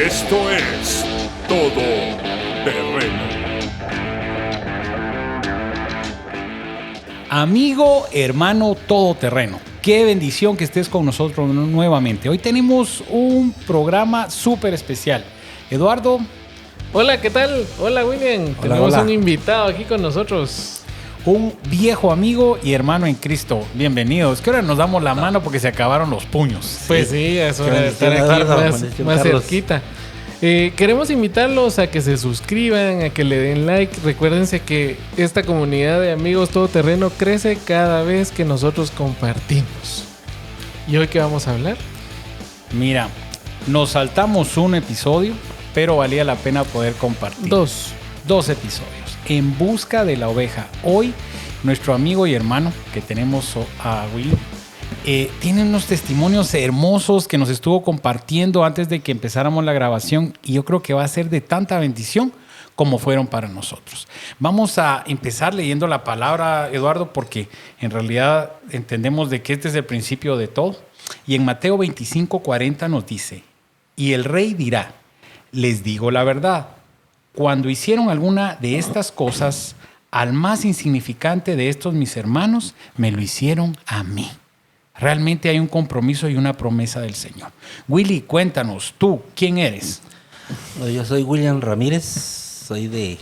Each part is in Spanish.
Esto es Todo Terreno. Amigo, hermano, todoterreno, qué bendición que estés con nosotros nuevamente. Hoy tenemos un programa súper especial. Eduardo. Hola, ¿qué tal? Hola, William. Tenemos un invitado aquí con nosotros. Un viejo amigo y hermano en Cristo. Bienvenidos. Que ahora nos damos la mano porque se acabaron los puños. Pues sí, es hora de estar aquí más cerquita. Queremos invitarlos a que se suscriban, a que le den like. Recuérdense que esta comunidad de amigos todoterreno crece cada vez que nosotros compartimos. ¿Y hoy qué vamos a hablar? Mira, nos saltamos un episodio, pero valía la pena poder compartir. Dos episodios. En busca de la oveja. Hoy, nuestro amigo y hermano que tenemos a Willy tiene unos testimonios hermosos que nos estuvo compartiendo antes de que empezáramos la grabación y yo creo que va a ser de tanta bendición como fueron para nosotros. Vamos a empezar leyendo la palabra, Eduardo, porque en realidad entendemos de que este es el principio de todo. Y en Mateo 25:40 nos dice: y el rey dirá, les digo la verdad, cuando hicieron alguna de estas cosas al más insignificante de estos mis hermanos, me lo hicieron a mí. Realmente hay un compromiso y una promesa del Señor. Willy, cuéntanos, tú, ¿quién eres? Yo soy William Ramírez, soy de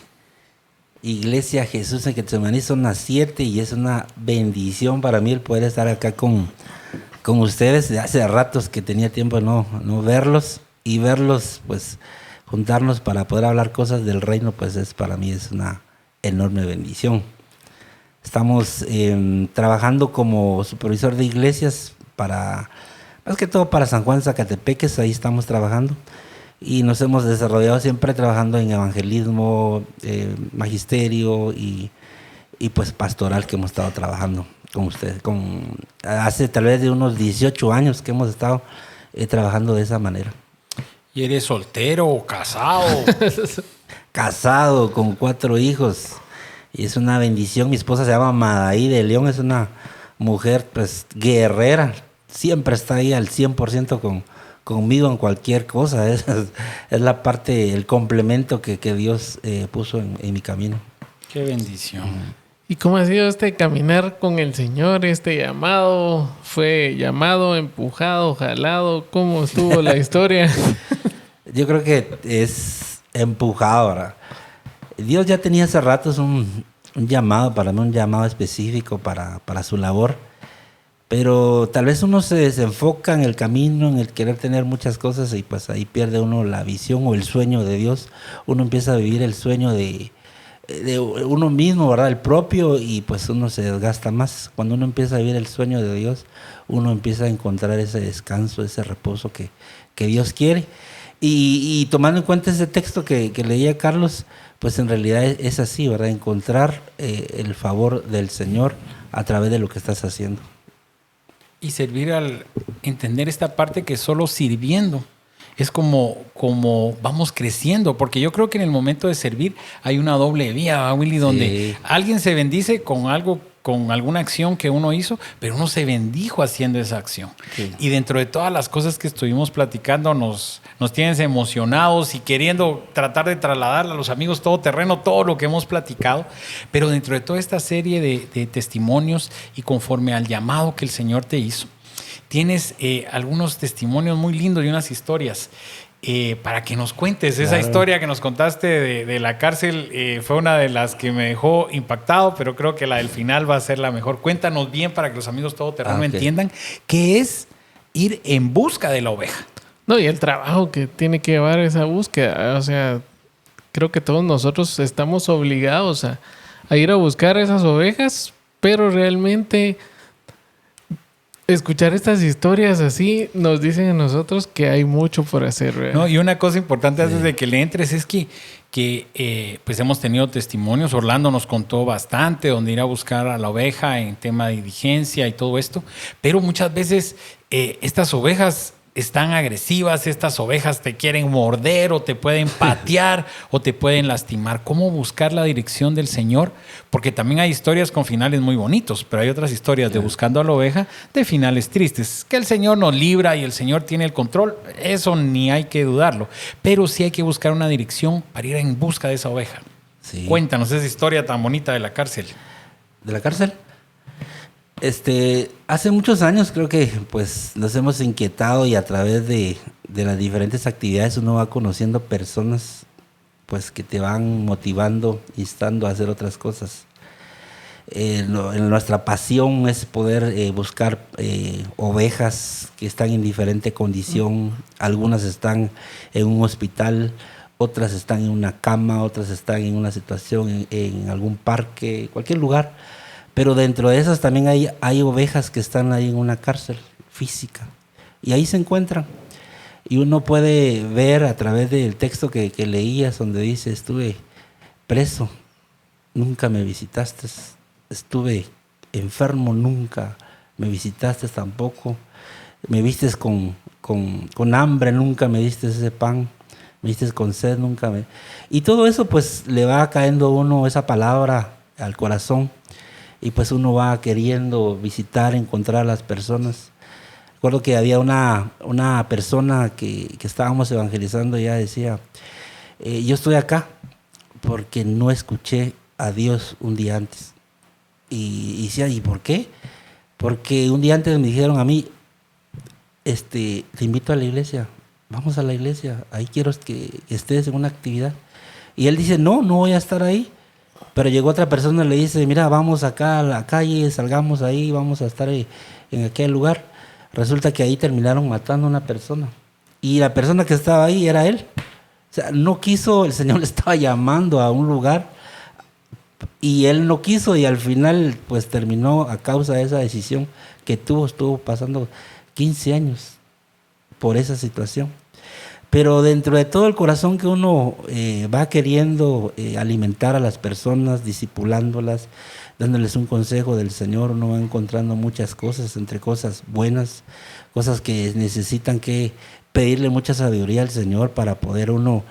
Iglesia Jesús en Getsemaní, son las 7 y es una bendición para mí el poder estar acá con ustedes. Hace ratos que tenía tiempo de no verlos y verlos, pues juntarnos para poder hablar cosas del reino, pues para mí es una enorme bendición. Estamos trabajando como supervisor de iglesias más que todo para San Juan Zacatepeques, ahí estamos trabajando y nos hemos desarrollado siempre trabajando en evangelismo, magisterio y pues pastoral que hemos estado trabajando con ustedes. Hace tal vez de unos 18 años que hemos estado trabajando de esa manera. ¿Y eres soltero o casado? Casado con 4 hijos. Y es una bendición. Mi esposa se llama Madaí de León. Es una mujer pues guerrera. Siempre está ahí al 100% conmigo en cualquier cosa. Es la parte, el complemento que Dios puso en mi camino. Qué bendición. ¿Y cómo ha sido este caminar con el Señor, este llamado? ¿Fue llamado, empujado, jalado? ¿Cómo estuvo la historia? Yo creo que es empujado, ¿verdad? Dios ya tenía hace ratos un llamado para mí, un llamado específico para su labor, pero tal vez uno se desenfoca en el camino, en el querer tener muchas cosas y pues ahí pierde uno la visión o el sueño de Dios. Uno empieza a vivir el sueño de uno mismo, ¿verdad? El propio, y pues uno se desgasta más. Cuando uno empieza a vivir el sueño de Dios, uno empieza a encontrar ese descanso, ese reposo que Dios quiere. Y tomando en cuenta ese texto que leía Carlos, pues en realidad es así, ¿verdad? Encontrar el favor del Señor a través de lo que estás haciendo. Y servir al entender esta parte que solo sirviendo es como vamos creciendo, porque yo creo que en el momento de servir hay una doble vía, Willy, donde alguien se bendice con algo, con alguna acción que uno hizo, pero uno se bendijo haciendo esa acción. Sí. Y dentro de todas las cosas que estuvimos platicando, nos tienes emocionados y queriendo tratar de trasladar a los amigos todoterreno todo lo que hemos platicado, pero dentro de toda esta serie de testimonios y conforme al llamado que el Señor te hizo, tienes algunos testimonios muy lindos y unas historias para que nos cuentes. Claro. Esa historia que nos contaste de la cárcel fue una de las que me dejó impactado, pero creo que la del final va a ser la mejor. Cuéntanos bien para que los amigos todoterreno entiendan qué es ir en busca de la oveja. No, y el trabajo que tiene que llevar esa búsqueda. O sea, creo que todos nosotros estamos obligados a ir a buscar esas ovejas, pero realmente escuchar estas historias así nos dicen a nosotros que hay mucho por hacer, ¿verdad? No, y una cosa importante antes de que le entres es que pues hemos tenido testimonios. Orlando nos contó bastante donde ir a buscar a la oveja en tema de diligencia y todo esto, pero muchas veces estas ovejas están agresivas, estas ovejas te quieren morder o te pueden patear o te pueden lastimar. ¿Cómo buscar la dirección del Señor? Porque también hay historias con finales muy bonitos, pero hay otras historias de buscando a la oveja de finales tristes. Que el Señor nos libra y el Señor tiene el control, eso ni hay que dudarlo. Pero sí hay que buscar una dirección para ir en busca de esa oveja. Sí. Cuéntanos esa historia tan bonita de la cárcel. ¿De la cárcel? Hace muchos años creo que pues nos hemos inquietado y a través de las diferentes actividades uno va conociendo personas pues que te van motivando, instando a hacer otras cosas. Nuestra pasión es poder buscar ovejas que están en diferente condición. Algunas están en un hospital, otras están en una cama, otras están en una situación en algún parque, cualquier lugar. Pero dentro de esas también hay ovejas que están ahí en una cárcel física. Y ahí se encuentran. Y uno puede ver a través del texto que leías, donde dice, estuve preso, nunca me visitaste. Estuve enfermo, nunca me visitaste tampoco. Me vistes con hambre, nunca me diste ese pan. Me vistes con sed, nunca me... Y todo eso pues le va cayendo a uno esa palabra al corazón. Y pues uno va queriendo visitar, encontrar a las personas. Recuerdo que había una persona que estábamos evangelizando, ella decía, yo estoy acá porque no escuché a Dios un día antes. Y decía, ¿y por qué? Porque un día antes me dijeron a mí, te invito a la iglesia, vamos a la iglesia, ahí quiero que estés en una actividad. Y él dice, no voy a estar ahí. Pero llegó otra persona y le dice, mira, vamos acá a la calle, salgamos ahí, vamos a estar en aquel lugar. Resulta que ahí terminaron matando a una persona. Y la persona que estaba ahí era él. O sea, no quiso, el Señor le estaba llamando a un lugar y él no quiso, y al final pues terminó a causa de esa decisión que estuvo pasando 15 años por esa situación. Pero dentro de todo el corazón que uno va queriendo alimentar a las personas, discipulándolas, dándoles un consejo del Señor, uno va encontrando muchas cosas, entre cosas buenas, cosas que necesitan que pedirle mucha sabiduría al Señor para poder uno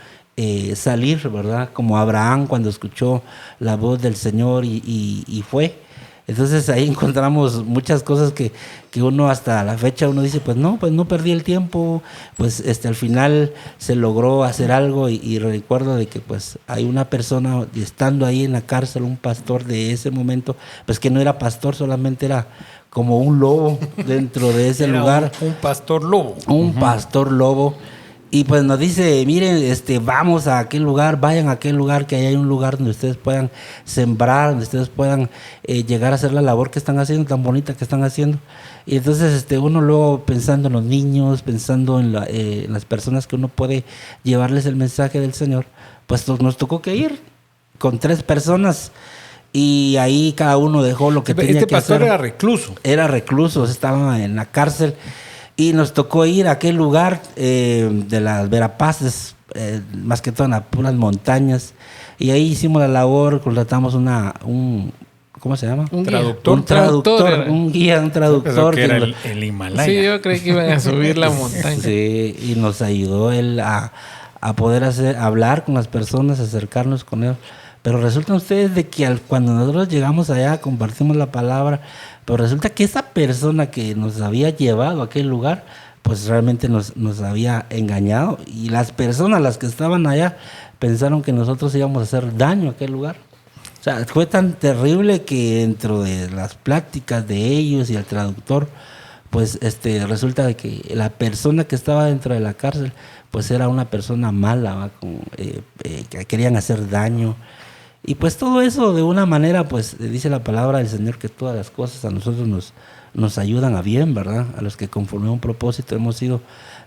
salir, ¿verdad? Como Abraham cuando escuchó la voz del Señor y fue. Entonces ahí encontramos muchas cosas que uno hasta la fecha uno dice, pues no perdí el tiempo, pues al final se logró hacer algo y recuerdo de que pues hay una persona estando ahí en la cárcel, un pastor de ese momento, pues que no era pastor, solamente era como un lobo dentro de ese lugar. Un pastor lobo. Un pastor lobo. Y pues nos dice, miren, vamos a aquel lugar, vayan a aquel lugar, que ahí hay un lugar donde ustedes puedan sembrar, donde ustedes puedan llegar a hacer la labor que están haciendo, tan bonita que están haciendo. Y entonces uno luego pensando en los niños, pensando en las personas que uno puede llevarles el mensaje del Señor, pues nos tocó que ir con 3 personas. Y ahí cada uno dejó lo que tenía que hacer. Este pastor era recluso. Era recluso, estaba en la cárcel. Y nos tocó ir a aquel lugar de las Verapaces, más que todo en las puras montañas. Y ahí hicimos la labor, contratamos ¿cómo se llama? Un traductor. Un traductor, un guía, un traductor. Que era el Himalaya. Sí, yo creí que iban a subir la montaña. Sí, y nos ayudó él a poder hablar con las personas, acercarnos con ellos. Pero resulta ustedes de que cuando nosotros llegamos allá, compartimos la palabra, pero resulta que esa persona que nos había llevado a aquel lugar, pues realmente nos había engañado. Y las personas, las que estaban allá, pensaron que nosotros íbamos a hacer daño a aquel lugar. O sea, fue tan terrible que dentro de las pláticas de ellos y el traductor, pues resulta de que la persona que estaba dentro de la cárcel, pues era una persona mala, que querían hacer daño. Y pues todo eso de una manera, pues dice la palabra del Señor que todas las cosas a nosotros nos ayudan a bien, ¿verdad? A los que conforme a un propósito hemos sido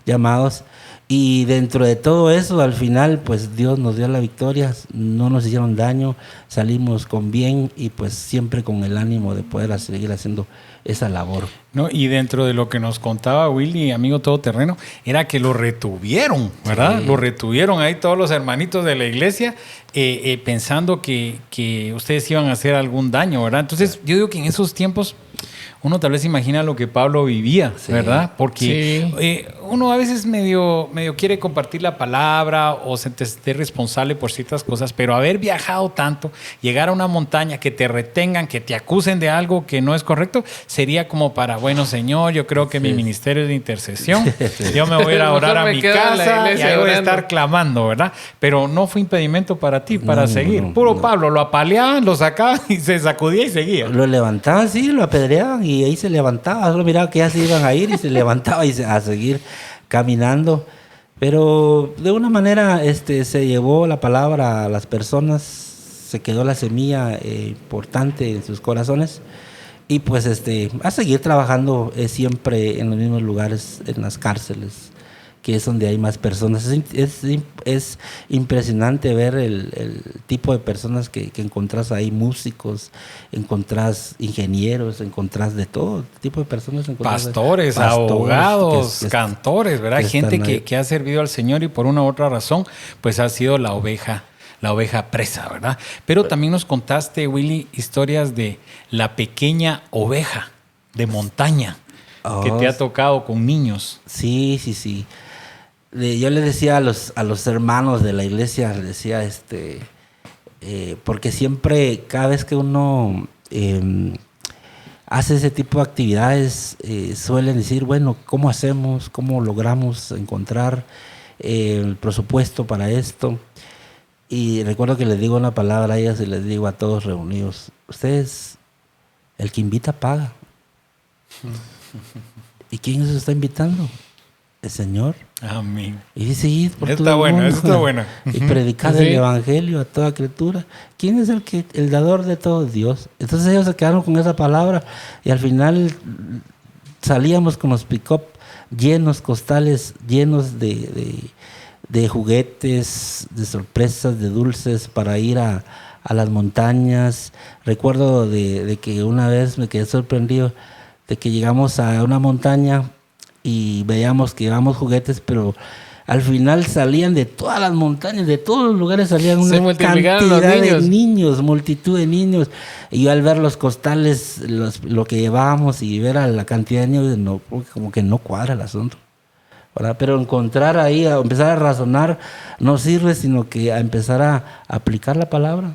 llamados. Y dentro de todo eso, al final, pues Dios nos dio la victoria, no nos hicieron daño, salimos con bien y pues siempre con el ánimo de poder seguir haciendo esa labor. No, y dentro de lo que nos contaba Willy, amigo todoterreno, era que lo retuvieron, ¿verdad? Sí. Lo retuvieron ahí todos los hermanitos de la iglesia pensando que ustedes iban a hacer algún daño, ¿verdad? Entonces yo digo que en esos tiempos uno tal vez imagina lo que Pablo vivía, ¿verdad? Porque uno a veces medio quiere compartir la palabra o sentirse responsable por ciertas cosas, pero haber viajado tanto, llegar a una montaña, que te retengan, que te acusen de algo que no es correcto, sería como para, bueno, Señor, yo creo que mi ministerio es de intercesión, yo me voy a ir a orar a mi casa y ahí voy a estar clamando, ¿verdad? Pero no fue impedimento para ti, para seguir. Puro Pablo, lo apaleaban, lo sacaban y se sacudía y seguía. Lo levantaban, sí, lo apedreaban y ahí se levantaba. Solo miraba que ya se iban a ir y se levantaba y a seguir caminando. Pero de una manera se llevó la palabra a las personas, se quedó la semilla importante en sus corazones. Y pues a seguir trabajando siempre en los mismos lugares, en las cárceles, que es donde hay más personas. Es impresionante ver el tipo de personas que encontrás ahí, músicos, encontrás ingenieros, encontrás de todo tipo de personas. Pastores, abogados, cantores, ¿verdad? Gente que ha servido al Señor y por una u otra razón, pues ha sido la oveja presa, ¿verdad? Pero también nos contaste, Willy, historias de la pequeña oveja de montaña que te ha tocado con niños. Sí. Yo le decía a los hermanos de la iglesia, les decía, porque siempre, cada vez que uno hace ese tipo de actividades, suelen decir, bueno, ¿cómo hacemos? ¿Cómo logramos encontrar el presupuesto para esto? Y recuerdo que les digo una palabra a ellas y les digo a todos reunidos, ustedes, el que invita paga. ¿Y quién nos está invitando? El Señor. Amén. Y dice, id por Está todo el bueno, mundo, eso está bueno. y predicad el evangelio a toda criatura. ¿Quién es el dador de todo? Dios. Entonces ellos se quedaron con esa palabra y al final salíamos con los pick-up llenos, costales llenos de juguetes, de sorpresas, de dulces para ir a las montañas. Recuerdo de que una vez me quedé sorprendido de que llegamos a una montaña y veíamos que llevamos juguetes, pero al final salían de todas las montañas, de todos los lugares salían una cantidad de niños, multitud de niños. Y yo al ver los costales, lo que llevábamos y ver a la cantidad de niños, como que no cuadra el asunto, ¿verdad? Pero encontrar ahí, a empezar a razonar, no sirve, sino que a empezar a aplicar la palabra.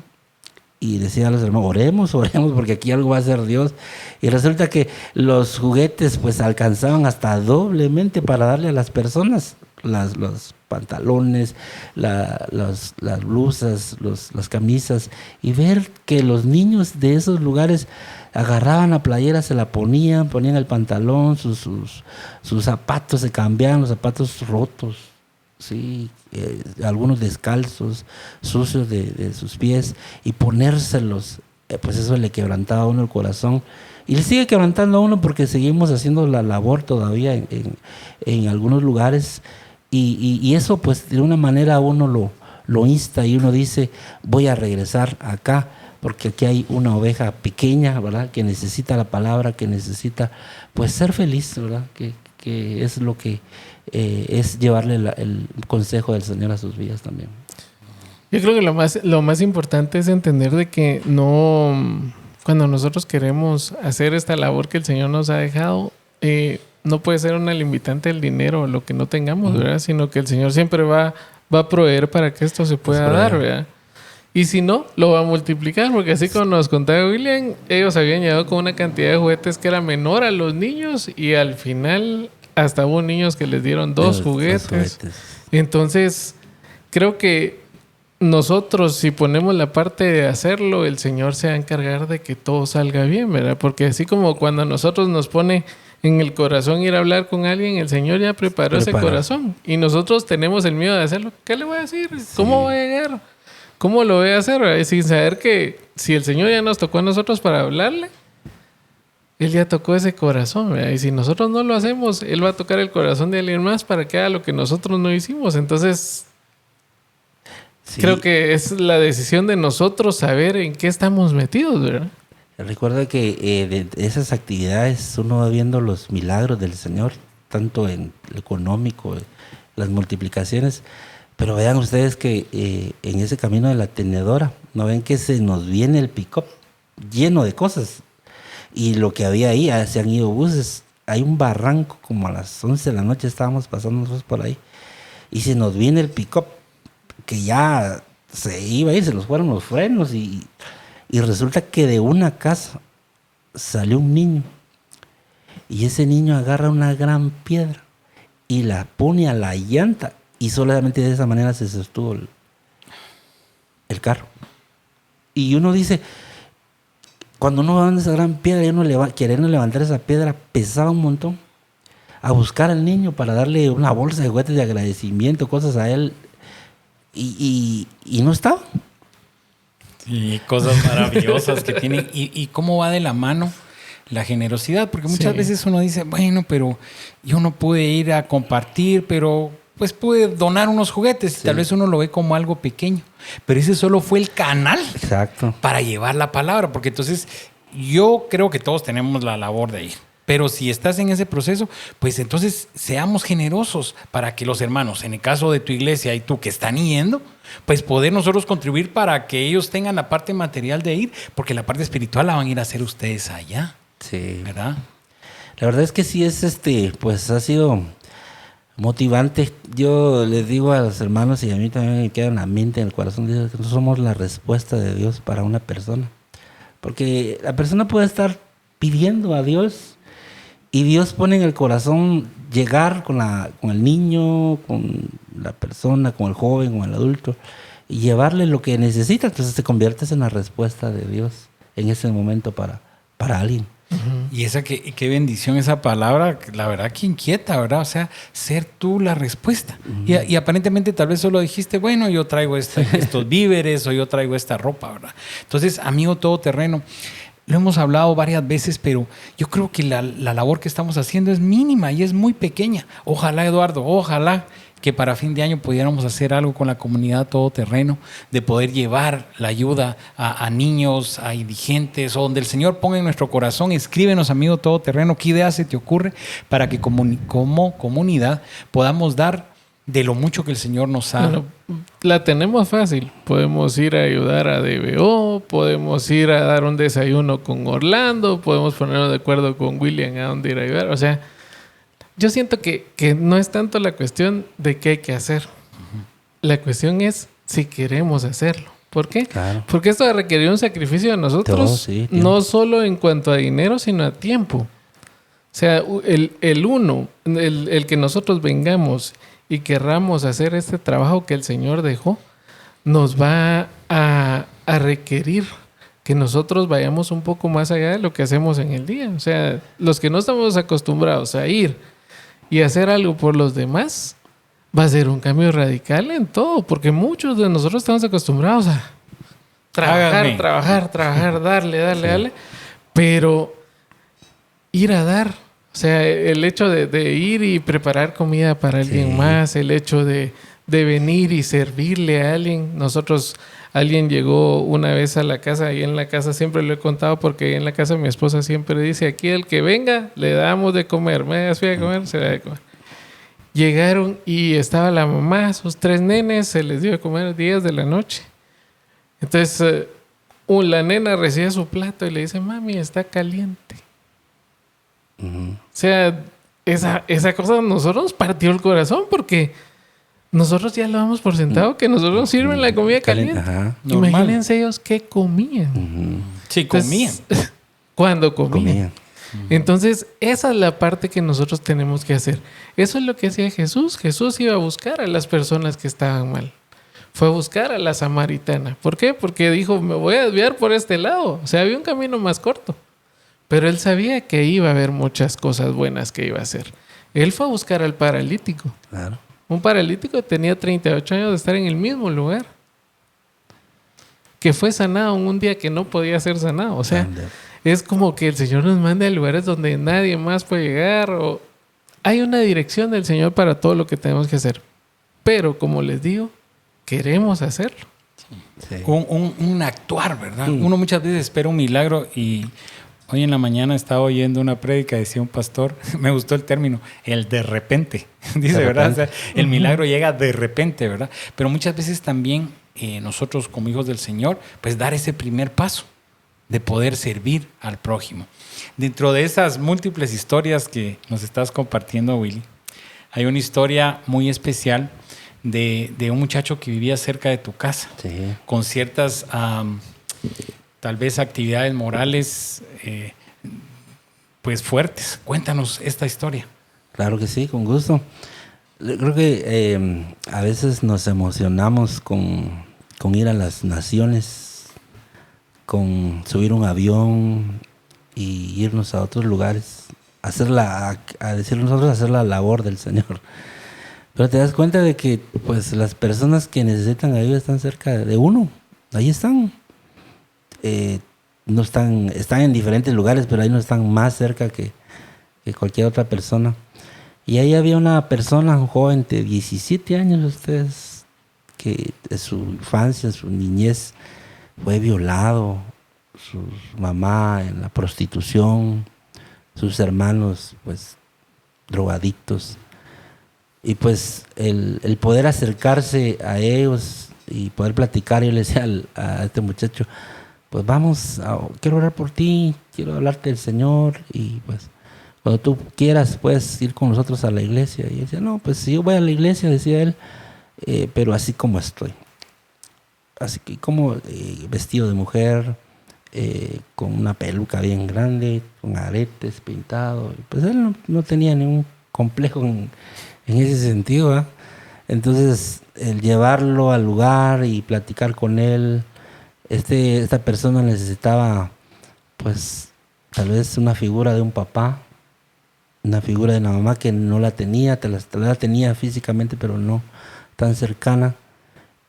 Y decía a los hermanos, oremos, porque aquí algo va a hacer Dios. Y resulta que los juguetes pues alcanzaban hasta doblemente para darle a las personas. Los pantalones, las blusas, las camisas. Y ver que los niños de esos lugares agarraban la playera, se la ponían el pantalón, sus zapatos se cambiaban, los zapatos rotos. Sí, algunos descalzos, sucios de sus pies, y ponérselos, pues eso le quebrantaba a uno el corazón. Y le sigue quebrantando a uno porque seguimos haciendo la labor todavía en algunos lugares. Y eso pues de una manera uno lo insta y uno dice, voy a regresar acá, porque aquí hay una oveja pequeña, ¿verdad? Que necesita la palabra, que necesita pues ser feliz, ¿verdad? Que es lo que es llevarle el consejo del Señor a sus vidas también. Yo creo que lo más importante es entender de que cuando nosotros queremos hacer esta labor que el Señor nos ha dejado, no puede ser una limitante el dinero o lo que no tengamos, ¿verdad? Sino que el Señor siempre va a proveer para que esto se pueda dar, ¿verdad? Y si no, lo va a multiplicar, porque así como nos contaba William, ellos habían llegado con una cantidad de juguetes que era menor a los niños y al final hasta hubo niños que les dieron dos juguetes. Entonces, creo que nosotros, si ponemos la parte de hacerlo, el Señor se va a encargar de que todo salga bien, ¿verdad? Porque así como cuando a nosotros nos pone en el corazón ir a hablar con alguien, el Señor ya preparó ese corazón. Y nosotros tenemos el miedo de hacerlo. ¿Qué le voy a decir? Sí. ¿Cómo voy a llegar? ¿Cómo lo voy a hacer? ¿Verdad? Sin saber que si el Señor ya nos tocó a nosotros para hablarle, Él ya tocó ese corazón, ¿verdad? Y si nosotros no lo hacemos, Él va a tocar el corazón de alguien más para que haga lo que nosotros no hicimos. Entonces, creo que es la decisión de nosotros saber en qué estamos metidos, ¿verdad? Recuerda que de esas actividades uno va viendo los milagros del Señor, tanto en lo económico, las multiplicaciones, pero vean ustedes que en ese camino de la tenedora, ¿no ven que se nos viene el pick-up lleno de cosas? Y lo que había ahí, se han ido buses, hay un barranco, como a las 11 de la noche estábamos pasando nosotros por ahí, y se nos viene el pick-up, que ya se iba a ir, se nos fueron los frenos, y resulta que de una casa salió un niño, y ese niño agarra una gran piedra y la pone a la llanta, y solamente de esa manera se sostuvo el carro. Y uno dice, cuando uno va a esa gran piedra y uno queriendo levantar esa piedra, pesaba un montón, a buscar al niño para darle una bolsa de juguetes de agradecimiento, cosas a él, y no estaba. Y cosas maravillosas que tienen. Y cómo va de la mano la generosidad, porque muchas veces uno dice, bueno, pero yo no pude ir a compartir, pero pues pude donar unos juguetes. Tal vez uno lo ve como algo pequeño, pero ese solo fue el canal. Exacto. Para llevar la palabra, porque entonces yo creo que todos tenemos la labor de ir. Pero si estás en ese proceso, pues entonces seamos generosos para que los hermanos, en el caso de tu iglesia y tú que están yendo, pues poder nosotros contribuir para que ellos tengan la parte material de ir, porque la parte espiritual la van a ir a hacer ustedes allá. Sí. ¿Verdad? La verdad es que sí es pues ha sido motivante. Yo les digo a los hermanos, y a mí también me queda en la mente, en el corazón, que nosotros somos la respuesta de Dios para una persona. Porque la persona puede estar pidiendo a Dios, y Dios pone en el corazón llegar con el niño, con la persona, con el joven, con el adulto, y llevarle lo que necesita. Entonces te conviertes en la respuesta de Dios en ese momento para alguien. Y qué bendición esa palabra, la verdad que inquieta, ¿verdad? O sea, ser tú la respuesta. Y aparentemente tal vez solo dijiste, bueno, yo traigo estos víveres o yo traigo esta ropa, ¿verdad? Entonces, amigo todoterreno, lo hemos hablado varias veces, pero yo creo que la labor que estamos haciendo es mínima y es muy pequeña. Ojalá, Eduardo, ojalá que para fin de año pudiéramos hacer algo con la comunidad todoterreno, de poder llevar la ayuda a niños, a indigentes, o donde el Señor ponga en nuestro corazón. Escríbenos, amigo todoterreno, qué idea se te ocurre para que como comunidad podamos dar de lo mucho que el Señor nos ha... Bueno, la tenemos fácil. Podemos ir a ayudar a DBO, podemos ir a dar un desayuno con Orlando, podemos ponernos de acuerdo con William a dónde ir a ayudar. O sea, yo siento que no es tanto la cuestión de qué hay que hacer. La cuestión es si queremos hacerlo. ¿Por qué? Claro. Porque esto va a requerir un sacrificio de nosotros, no solo en cuanto a dinero, sino a tiempo. O sea, el que nosotros vengamos y querramos hacer este trabajo que el Señor dejó, nos va a requerir que nosotros vayamos un poco más allá de lo que hacemos en el día. O sea, los que no estamos acostumbrados a ir y hacer algo por los demás, va a ser un cambio radical en todo, porque muchos de nosotros estamos acostumbrados a trabajar, darle, pero ir a dar. O sea, el hecho de ir y preparar comida para alguien más, el hecho de venir y servirle a alguien. Alguien llegó una vez a la casa, y en la casa siempre lo he contado, porque en la casa mi esposa siempre dice, aquí el que venga, le damos de comer. Me das de comer, se le da de comer. Llegaron y estaba la mamá, sus 3 nenes, se les dio de comer 10 de la noche. Entonces, la nena recibe su plato y le dice, mami, está caliente. O sea, esa cosa a nosotros nos partió el corazón, porque nosotros ya lo damos por sentado que nosotros nos sirven la comida caliente. Imagínense ellos qué comían. Sí, comían. Cuando comían. Entonces, esa es la parte que nosotros tenemos que hacer. Eso es lo que hacía Jesús. Jesús iba a buscar a las personas que estaban mal. Fue a buscar a la samaritana. ¿Por qué? Porque dijo, me voy a desviar por este lado. O sea, había un camino más corto. Pero él sabía que iba a haber muchas cosas buenas que iba a hacer. Él fue a buscar al paralítico. Claro. Un paralítico tenía 38 años de estar en el mismo lugar, que fue sanado en un día que no podía ser sanado. O sea, es como que el Señor nos manda a lugares donde nadie más puede llegar. Hay una dirección del Señor para todo lo que tenemos que hacer. Pero, como les digo, queremos hacerlo. Sí. Un actuar, ¿verdad? Uno muchas veces espera un milagro, y hoy en la mañana estaba oyendo una prédica, decía un pastor, me gustó el término, el de repente, dice, ¿verdad? O sea, el milagro llega de repente, ¿verdad? Pero muchas veces también nosotros como hijos del Señor, pues dar ese primer paso de poder servir al prójimo. Dentro de esas múltiples historias que nos estás compartiendo, Willy, hay una historia muy especial de un muchacho que vivía cerca de tu casa, sí, con ciertas, tal vez, actividades morales pues fuertes. Cuéntanos esta historia. Claro que sí, con gusto. Creo que a veces nos emocionamos con ir a las naciones, con subir un avión y irnos a otros lugares, a decir nosotros, hacer la labor del Señor. Pero te das cuenta de que pues las personas que necesitan ayuda están cerca de uno. Ahí están. No están en diferentes lugares, pero ahí no están más cerca que cualquier otra persona. Y ahí había una persona, un joven de 17 años, ustedes, que de su infancia, su niñez, fue violado, su mamá en la prostitución, sus hermanos pues drogadictos. Y pues el poder acercarse a ellos y poder platicar, yo le decía a este muchacho, pues vamos, quiero orar por ti, quiero hablarte del Señor, y pues cuando tú quieras puedes ir con nosotros a la iglesia. Y él decía, no, pues si yo voy a la iglesia, decía él, pero así como estoy. Así que como vestido de mujer, con una peluca bien grande, con aretes, pintado. Pues él no tenía ningún complejo en ese sentido, ¿eh? Entonces, el llevarlo al lugar y platicar con él, esta persona necesitaba, pues, tal vez una figura de un papá, una figura de la mamá que no la tenía, tal vez la tenía físicamente, pero no tan cercana.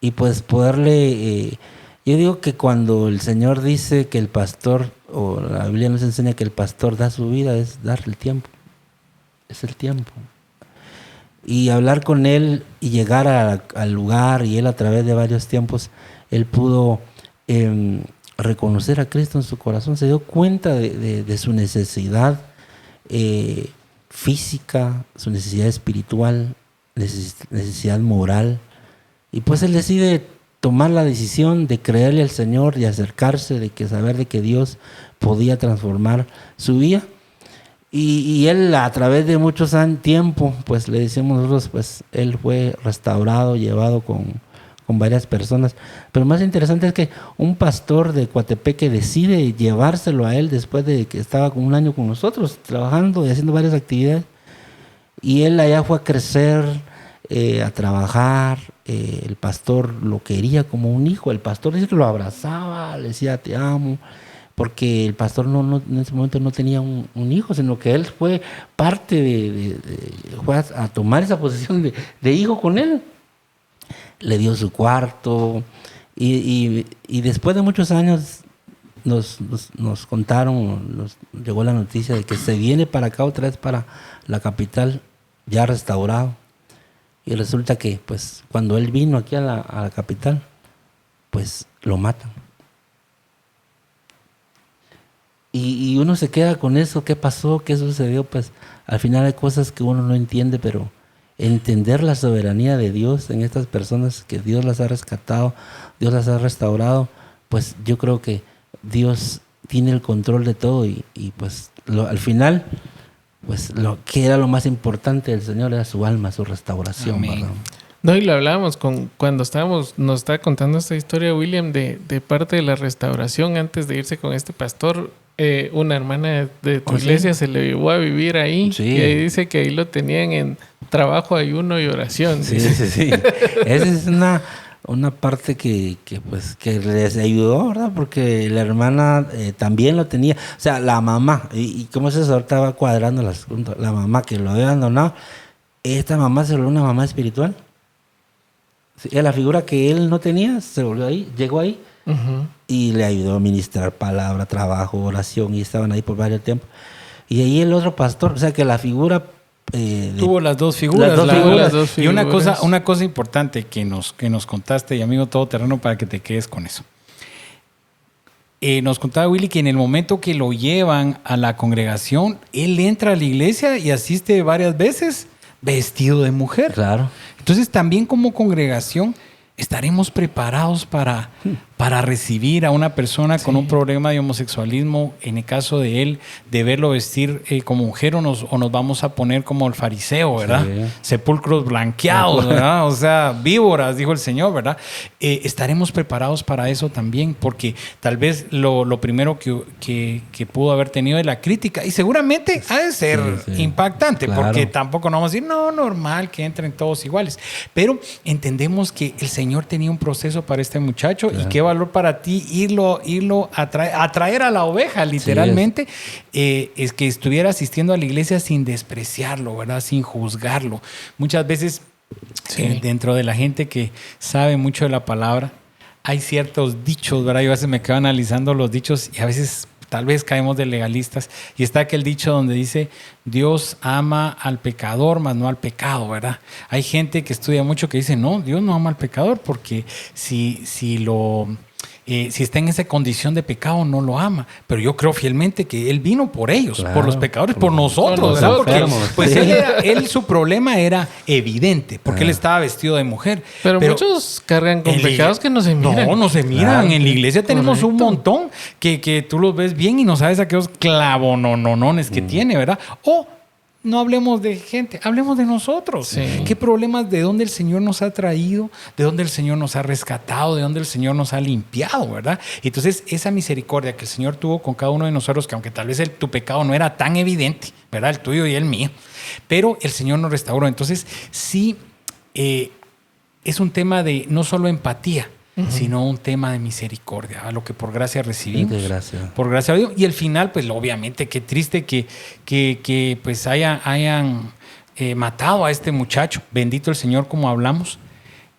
Y pues poderle, yo digo que cuando el Señor dice que el pastor, o la Biblia nos enseña que el pastor da su vida, es darle el tiempo, es el tiempo. Y hablar con él y llegar al lugar, y él a través de varios tiempos, él pudo reconocer a Cristo en su corazón, se dio cuenta de su necesidad física, su necesidad espiritual, necesidad moral. Y pues él decide tomar la decisión de creerle al Señor, de acercarse, de saber de que Dios podía transformar su vida. Y él, a través de muchos tiempo, pues le decimos nosotros, pues él fue restaurado, llevado con varias personas. Pero más interesante es que un pastor de Coatepeque decide llevárselo a él después de que estaba un año con nosotros, trabajando y haciendo varias actividades. Y él allá fue a crecer, a trabajar. El pastor lo quería como un hijo. El pastor dice que lo abrazaba, le decía te amo, porque el pastor no en ese momento no tenía un hijo, sino que él fue parte fue a tomar esa posición de hijo con él. Le dio su cuarto, y después de muchos años nos contaron, nos llegó la noticia de que se viene para acá otra vez, para la capital, ya restaurado. Y resulta que pues cuando él vino aquí a la capital, pues lo matan. Y uno se queda con eso. ¿Qué pasó? ¿Qué sucedió? Pues al final hay cosas que uno no entiende, pero entender la soberanía de Dios en estas personas, que Dios las ha rescatado, Dios las ha restaurado, pues yo creo que Dios tiene el control de todo, y pues al final, pues lo que era lo más importante del Señor era su alma, su restauración. No, y lo hablábamos cuando nos estaba contando esta historia, William, de parte de la restauración antes de irse con este pastor. Una hermana de tu iglesia se le llevó a vivir ahí, y ahí dice que ahí lo tenían en trabajo, ayuno y oración. Sí. Esa es una parte que les ayudó, ¿verdad? Porque la hermana también lo tenía, o sea, la mamá, y como eso ahorita va cuadrando las cosas, la mamá que lo había abandonado, esta mamá se volvió una mamá espiritual. Sí, la figura que él no tenía se volvió ahí, llegó ahí. Uh-huh. Y le ayudó a ministrar palabra, trabajo, oración, y estaban ahí por varios tiempos. Y ahí el otro pastor, o sea que la figura tuvo las dos figuras. Las dos figuras. Y una cosa importante que nos contaste, y amigo todoterreno, para que te quedes con eso. Nos contaba Willy que en el momento que lo llevan a la congregación, él entra a la iglesia y asiste varias veces vestido de mujer. Claro. Entonces también como congregación estaremos preparados para para recibir a una persona con un problema de homosexualismo, en el caso de él, de verlo vestir como mujer o nos vamos a poner como el fariseo, ¿verdad? Sí. Sepulcros blanqueados, ¿verdad? O sea, víboras, dijo el Señor, ¿verdad? Estaremos preparados para eso también, porque tal vez lo primero que pudo haber tenido es la crítica, y seguramente ha de ser impactante, claro, porque tampoco no vamos a decir, no, normal, que entren todos iguales, pero entendemos que el Señor tenía un proceso para este muchacho, claro, y qué valor para ti irlo a traer a la oveja, literalmente, es que estuviera asistiendo a la iglesia sin despreciarlo, ¿verdad? Sin juzgarlo. Muchas veces dentro de la gente que sabe mucho de la palabra, hay ciertos dichos, ¿verdad? Yo a veces me quedo analizando los dichos y a veces tal vez caemos de legalistas, y está aquel dicho donde dice, Dios ama al pecador, mas no al pecado, ¿verdad? Hay gente que estudia mucho que dice, no, Dios no ama al pecador, porque si está en esa condición de pecado, no lo ama. Pero yo creo fielmente que Él vino por ellos, claro, por los pecadores, por nosotros, ¿verdad? Porque pues él su problema era evidente, porque él estaba vestido de mujer. Pero muchos cargan con pecados que no se miran. No se miran. Claro. En la iglesia tenemos un montón que tú los ves bien y no sabes aquellos clavononones que tiene, ¿verdad? O no hablemos de gente, hablemos de nosotros. Sí. ¿Qué problemas? ¿De dónde el Señor nos ha traído? ¿De dónde el Señor nos ha rescatado? ¿De dónde el Señor nos ha limpiado? ¿Verdad? Entonces, esa misericordia que el Señor tuvo con cada uno de nosotros, que aunque tal vez tu pecado no era tan evidente, ¿verdad? El tuyo y el mío, pero el Señor nos restauró. Entonces, sí, es un tema de no solo empatía, sino un tema de misericordia, a lo que por gracia recibimos. Por gracia de Dios. Y al final, pues obviamente, qué triste que pues hayan matado a este muchacho. Bendito el Señor, como hablamos.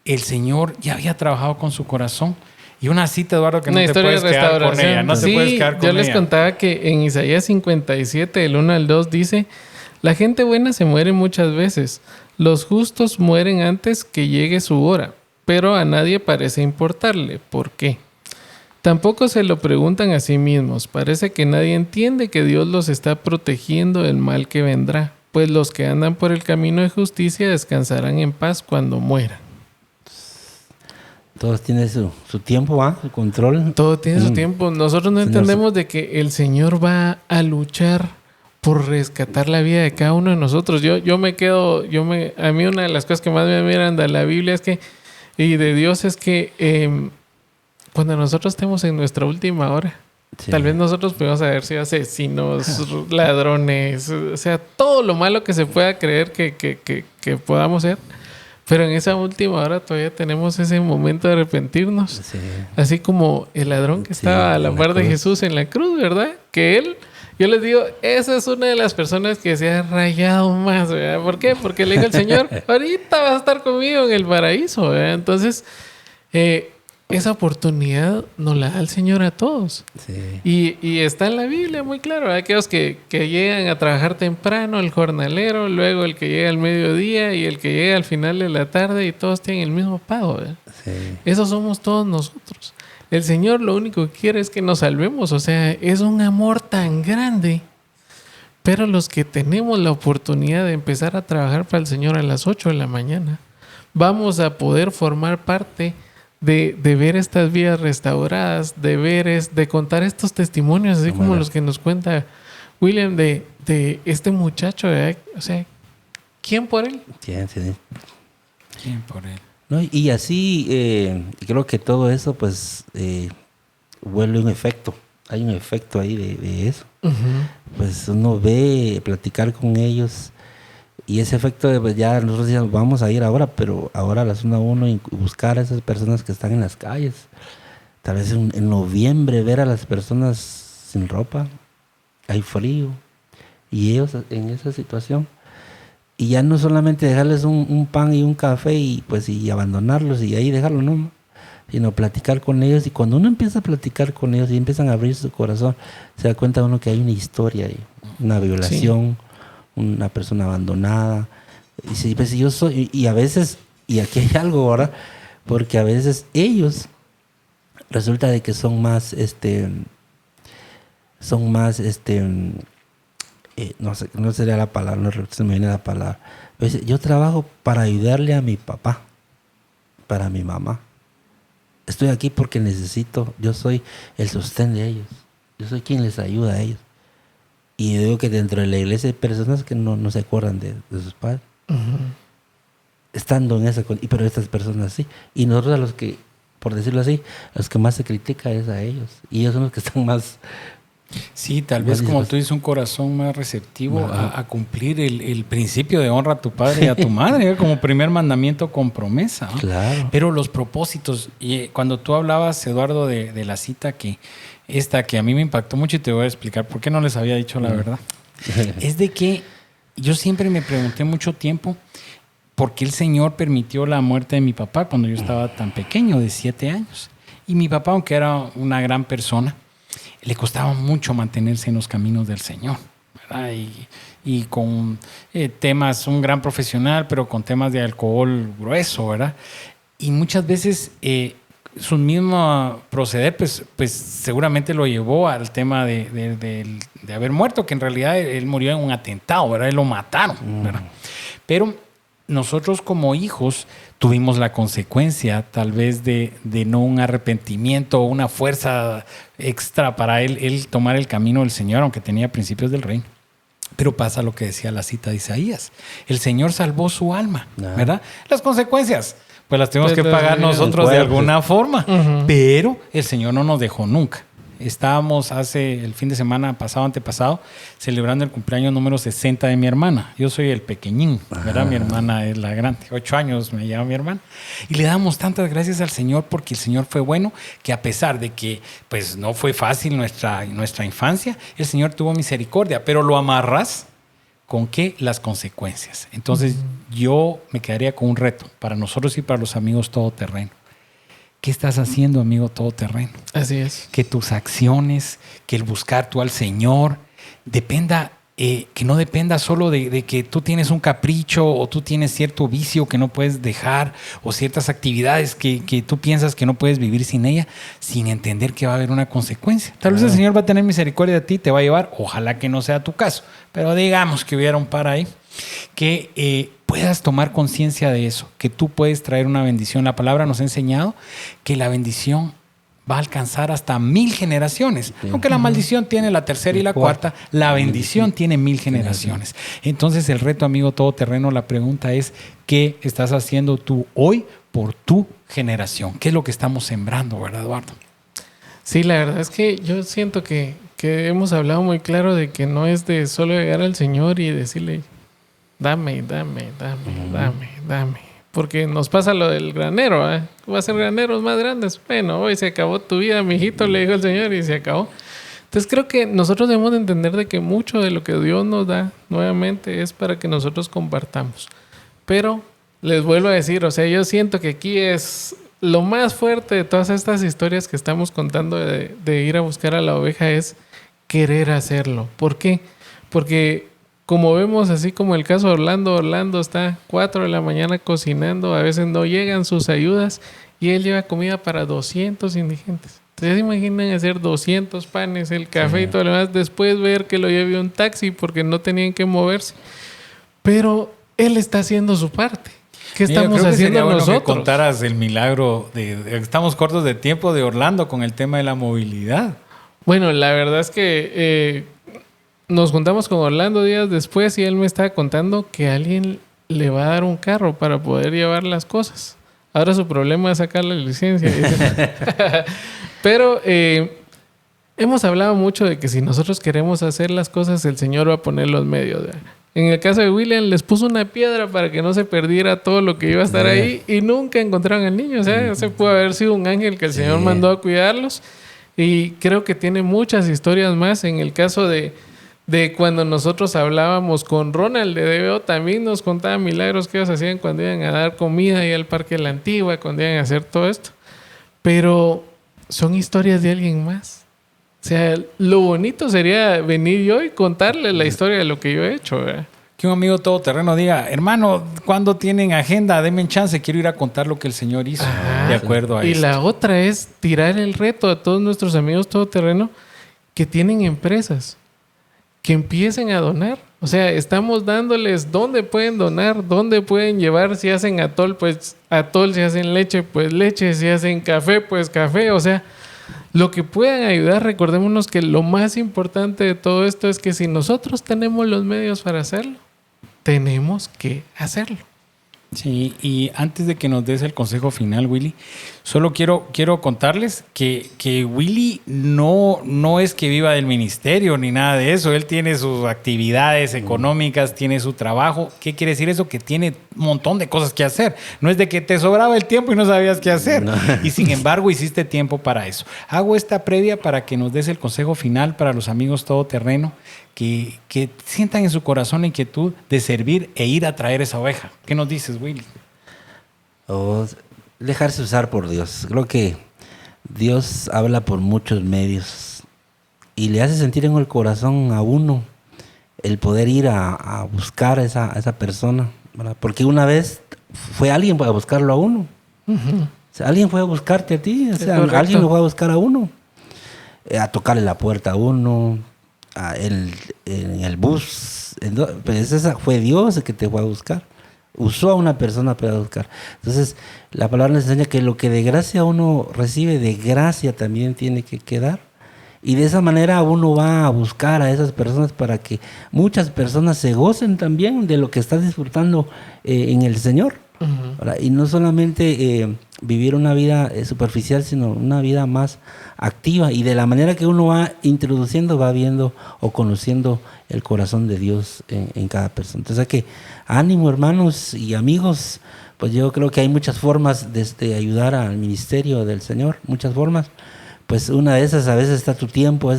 El Señor ya había trabajado con su corazón. Y una cita, Eduardo, que no te puedes quedar con ella. No te puedes quedar con ella. Yo les contaba que en Isaías 57, del 1 al 2, dice, la gente buena se muere muchas veces. Los justos mueren antes que llegue su hora. Pero a nadie parece importarle. ¿Por qué? Tampoco se lo preguntan a sí mismos. Parece que nadie entiende que Dios los está protegiendo del mal que vendrá, pues los que andan por el camino de justicia descansarán en paz cuando mueran. Todos tienen su tiempo, ¿va? Su control. Todo tiene su tiempo. Nosotros no entendemos de que el Señor va a luchar por rescatar la vida de cada uno de nosotros. A mí una de las cosas que más me miran de la Biblia es que y de Dios es que cuando nosotros estemos en nuestra última hora, tal vez nosotros podemos haber sido asesinos, ladrones, o sea, todo lo malo que se pueda creer que podamos ser, pero en esa última hora todavía tenemos ese momento de arrepentirnos. Sí. Así como el ladrón que estaba a la par de Jesús en la cruz, ¿verdad? Que él... Yo les digo, esa es una de las personas que se ha rayado más, ¿verdad? ¿Por qué? Porque le dijo el Señor, ahorita vas a estar conmigo en el paraíso, ¿verdad? Entonces, esa oportunidad nos la da el Señor a todos. Sí. Y está en la Biblia muy claro, ¿verdad? Aquellos que llegan a trabajar temprano, el jornalero, luego el que llega al mediodía y el que llega al final de la tarde, y todos tienen el mismo pago, ¿verdad? Sí. Esos somos todos nosotros. El Señor lo único que quiere es que nos salvemos. O sea, es un amor tan grande. Pero los que tenemos la oportunidad de empezar a trabajar para el Señor a las 8 de la mañana, vamos a poder formar parte de ver estas vidas restauradas, de contar estos testimonios, así como los que nos cuenta William de este muchacho, ¿verdad? O sea, ¿quién por él? ¿Quién por él? No, y así creo que todo eso pues vuelve un efecto. Hay un efecto ahí de eso. Uh-huh. Pues uno ve, platicar con ellos, y ese efecto de, pues ya nosotros decíamos, vamos a ir ahora, pero ahora a las 1 y buscar a esas personas que están en las calles. Tal vez en noviembre ver a las personas sin ropa, hay frío, y ellos en esa situación. Y ya no solamente dejarles un pan y un café y abandonarlos y ahí dejarlo, no, sino platicar con ellos. Y cuando uno empieza a platicar con ellos y empiezan a abrir su corazón, se da cuenta uno que hay una historia ahí, una violación, una persona abandonada. Y si pues, yo soy, y a veces, y aquí hay algo ahora, porque a veces ellos resulta de que son más no sería la palabra, no se me viene la palabra. Pues yo trabajo para ayudarle a mi papá, para mi mamá. estoy aquí porque necesito, yo soy el sostén de ellos. Yo soy quien les ayuda a ellos. Y yo digo que dentro de la iglesia hay personas que no se acuerdan de sus padres. Estando en esa condición, pero estas personas sí. Y nosotros a los que, por decirlo así, a los que más se critica es a ellos. Y ellos son los que están más... Sí, tal vez como tú dices, un corazón más receptivo a cumplir el principio de honra a tu padre y a tu madre, como primer mandamiento con promesa, ¿no? Claro. Pero los propósitos, y cuando tú hablabas, Eduardo, de la cita que a mí me impactó mucho y te voy a explicar por qué no les había dicho la verdad, es de que yo siempre me pregunté mucho tiempo por qué el Señor permitió la muerte de mi papá cuando yo estaba tan pequeño, de 7 años. Y mi papá, aunque era una gran persona, le costaba mucho mantenerse en los caminos del Señor, ¿verdad? Y con temas, un gran profesional, pero con temas de alcohol grueso, ¿verdad? Y muchas veces su mismo proceder, pues seguramente lo llevó al tema de haber muerto, que en realidad él murió en un atentado, ¿verdad? Él lo mataron, ¿verdad? Pero nosotros como hijos tuvimos la consecuencia tal vez de no un arrepentimiento o una fuerza extra para él tomar el camino del Señor, aunque tenía principios del reino. Pero pasa lo que decía la cita de Isaías. El Señor salvó su alma, ¿verdad? Las consecuencias, pues las tenemos que pagar nosotros de alguna forma. Pero el Señor no nos dejó nunca. Estábamos hace el fin de semana antepasado, celebrando el cumpleaños número 60 de mi hermana. Yo soy el pequeñín, ¿verdad? Mi hermana es la grande. 8 años me lleva mi hermana. Y le damos tantas gracias al Señor porque el Señor fue bueno, que a pesar de que pues, no fue fácil nuestra infancia, el Señor tuvo misericordia. Pero lo amarras con ¿qué? Las consecuencias. Entonces yo me quedaría con un reto para nosotros y para los amigos todoterreno. ¿Qué estás haciendo, amigo todoterreno? Así es. Que tus acciones, que el buscar tú al Señor, dependa, que no dependa solo de que tú tienes un capricho o tú tienes cierto vicio que no puedes dejar o ciertas actividades que tú piensas que no puedes vivir sin ella, sin entender que va a haber una consecuencia. Tal vez el Señor va a tener misericordia de ti, te va a llevar, ojalá que no sea tu caso, pero digamos que hubiera un par ahí, que puedas tomar conciencia de eso, que tú puedes traer una bendición. La palabra nos ha enseñado que la bendición va a alcanzar hasta 1000 generaciones. Sí. Aunque la maldición tiene la tercera y la cuarta, la bendición tiene 1000 generaciones. Entonces el reto, amigo todoterreno, la pregunta es, ¿qué estás haciendo tú hoy por tu generación? ¿Qué es lo que estamos sembrando, verdad, Eduardo? Sí, la verdad es que yo siento que hemos hablado muy claro de que no es de solo llegar al Señor y decirle dame. Porque nos pasa lo del granero, ¿eh? Va a ser graneros más grandes. Bueno, hoy se acabó tu vida, mijito, le dijo el Señor, y se acabó. Entonces creo que nosotros debemos de entender de que mucho de lo que Dios nos da, nuevamente, es para que nosotros compartamos. Pero les vuelvo a decir, o sea, yo siento que aquí es lo más fuerte de todas estas historias que estamos contando de ir a buscar a la oveja, es querer hacerlo. ¿Por qué? Porque como vemos, así como el caso de Orlando está 4 de la mañana cocinando, a veces no llegan sus ayudas y él lleva comida para 200 indigentes. Entonces, ¿se imaginan hacer 200 panes, el café y todo lo demás? Después ver que lo lleve un taxi porque no tenían que moverse. Pero él está haciendo su parte. ¿Qué estamos haciendo nosotros? Bueno que contaras el milagro estamos cortos de tiempo de Orlando con el tema de la movilidad. Bueno, la verdad es que nos juntamos con Orlando días después y él me estaba contando que alguien le va a dar un carro para poder llevar las cosas. Ahora su problema es sacar la licencia. Pero hemos hablado mucho de que si nosotros queremos hacer las cosas, el Señor va a poner los medios. En el caso de William, les puso una piedra para que no se perdiera todo lo que iba a estar ahí y nunca encontraron al niño. O sea, ese pudo haber sido un ángel que el Señor mandó a cuidarlos. Y creo que tiene muchas historias más. En el caso de cuando nosotros hablábamos con Ronald de DBO, también nos contaba milagros que ellos hacían cuando iban a dar comida ahí al Parque de la Antigua, cuando iban a hacer todo esto. Pero son historias de alguien más. O sea, lo bonito sería venir yo y contarle la historia de lo que yo he hecho, ¿verdad? Que un amigo todoterreno diga, hermano, ¿cuándo tienen agenda? Denme chance, quiero ir a contar lo que el Señor hizo. De acuerdo a esto. Y la otra es tirar el reto a todos nuestros amigos todoterreno que tienen empresas, que empiecen a donar. O sea, estamos dándoles dónde pueden donar, dónde pueden llevar. Si hacen atol, pues atol. Si hacen leche, pues leche. Si hacen café, pues café. O sea, lo que puedan ayudar. Recordémonos que lo más importante de todo esto es que si nosotros tenemos los medios para hacerlo, tenemos que hacerlo. Sí, y antes de que nos des el consejo final, Willy, solo quiero contarles que Willy no es que viva del ministerio ni nada de eso. Él tiene sus actividades económicas, tiene su trabajo. ¿Qué quiere decir eso? Que tiene un montón de cosas que hacer. No es de que te sobraba el tiempo y no sabías qué hacer. No. Y sin embargo, hiciste tiempo para eso. Hago esta previa para que nos des el consejo final para los amigos todoterreno que sientan en su corazón la inquietud de servir e ir a traer esa oveja. ¿Qué nos dices, Willy? Dejarse usar por Dios. Creo que Dios habla por muchos medios y le hace sentir en el corazón a uno el poder ir a buscar a esa persona, ¿verdad? Porque una vez fue alguien para buscarlo a uno. Uh-huh. O sea, alguien fue a buscarte a ti, o sea, alguien lo fue a buscar a uno, a tocarle la puerta a uno, en el bus. Pues esa fue Dios el que te fue a buscar. Usó a una persona para buscar. Entonces, la palabra nos enseña que lo que de gracia uno recibe, de gracia también tiene que quedar. Y de esa manera uno va a buscar a esas personas para que muchas personas se gocen también de lo que estás disfrutando en el Señor. Uh-huh. Y no solamente vivir una vida superficial, sino una vida más activa. Y de la manera que uno va introduciendo, va viendo o conociendo el corazón de Dios en cada persona. Entonces, que ánimo, hermanos y amigos. Pues yo creo que hay muchas formas de ayudar al ministerio del Señor, muchas formas. Pues una de esas a veces está tu tiempo,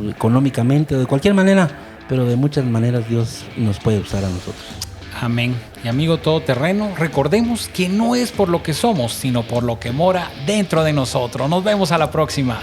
económicamente, o de cualquier manera, pero de muchas maneras Dios nos puede usar a nosotros. Amén. Y amigo todoterreno, recordemos que no es por lo que somos, sino por lo que mora dentro de nosotros. Nos vemos a la próxima.